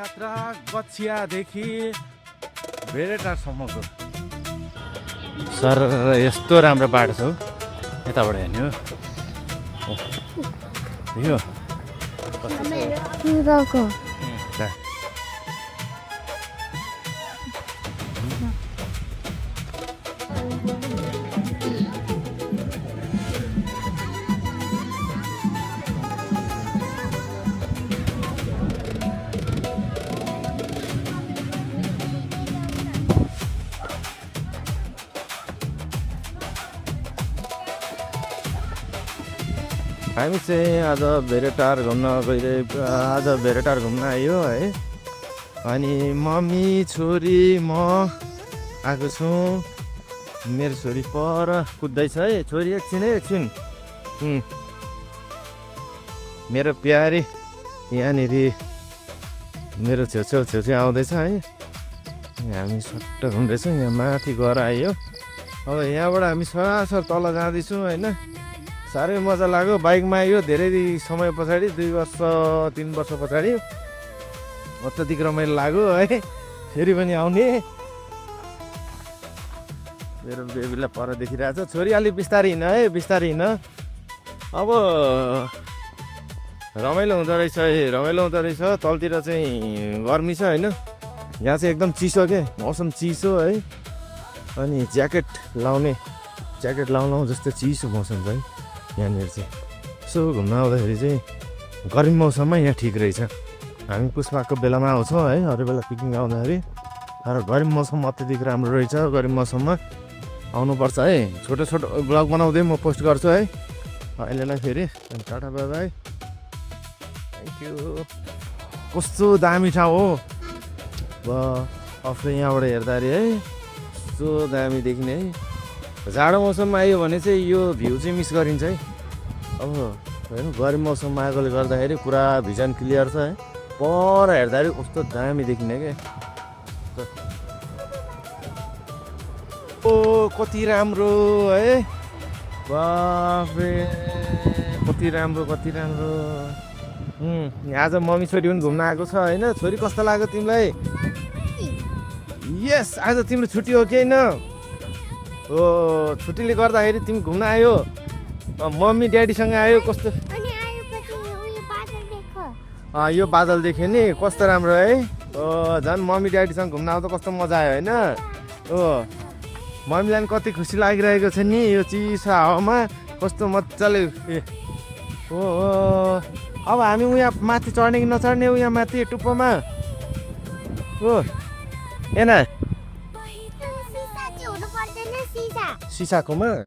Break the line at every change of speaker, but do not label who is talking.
यात्रा गच्छियादेखि बेरेटारसम्मको सर यस्तो राम्रो बाटो छ हौ यताबाट हेर्ने हो यो हामी चाहिँ आज भेरेटार घुम्न आज भेरेटार घुम्न आयो है। अनि मम्मी छोरी म आएको छु। मेरो छोरी पर कुद्दैछ है। छोरी एकछिन मेरो प्यारी यहाँनिर मेरो छेउछेउ आउँदैछ है। हामी सट्ट घुम्दैछौँ। यहाँ माथि गएर आयो। अब यहाँबाट हामी सरासर तल जाँदैछौँ होइन। साह्रै मजा लाग्यो बाइकमा। यो धेरै समय पछाडि 2 वर्ष 3 वर्ष पछाडि अत्यधिक रमाइलो लाग्यो है। फेरि पनि आउने। मेरो बेबीलाई पर देखिरहेछ। छोरी अलिक बिस्तारै हिँड है, बिस्तारै हिँड। अब रमाइलो हुँदो रहेछ है, रमाइलो हुँदो रहेछ। तलतिर चाहिँ गर्मी छ होइन। यहाँ चाहिँ एकदम चिसो के, मौसम चिसो है। अनि ज्याकेट लाउँ जस्तो चिसो मौसम छ है यहाँनिर चाहिँ। यसो घुम्न आउँदाखेरि चाहिँ गर्मी मौसममा यहाँ ठिक रहेछ। हामी पुष्पाको बेलामा आउँछौँ है, अरू बेला पिकनिक आउँदाखेरि। तर गर्मी मौसम अत्यधिक राम्रो रहेछ। गर्मी मौसममा आउनुपर्छ है। छोटो ब्लग बनाउँदै म पोस्ट गर्छु है। अहिलेलाई फेरि tata bye by, thank you. कस्तो दामी ठाउँ हो अफ यहाँबाट हेर्दाखेरि है। कस्तो दामी देखिने है। जाडो मौसममा आयो भने चाहिँ यो भ्यू चाहिँ मिस गरिन्छ है। अब होइन गर्मी मौसममा आएकोले गर्दाखेरि पुरा भिजन क्लियर छ है। पर हेर्दाखेरि कस्तो दामी देखिने क्या। ओ कति राम्रो है। बाफरे कति राम्रो। आज मम्मी छोरी पनि घुम्न आएको छ होइन। छोरी कस्तो लाग्यो तिमीलाई? यस, आज तिम्रो छुट्टी हो कि होइन? हो, छुट्टीले गर्दाखेरि तिमी घुम्न आयो। मम्मी ड्याडीसँग आयो। कस्तो यो बादल देख्यो नि कस्तो राम्रो है। झन् मम्मी ड्याडीसँग घुम्न आउँदा कस्तो मजा आयो होइन। हो, मम्मीलाई पनि कति खुसी लागिरहेको छ नि यो चिसो हावामा। कस्तो मजाले हो। अब हामी उहाँ माथि चढ्ने कि नचढ्ने उहाँ माथि टुप्पोमा हो हेन सिसाकोमा।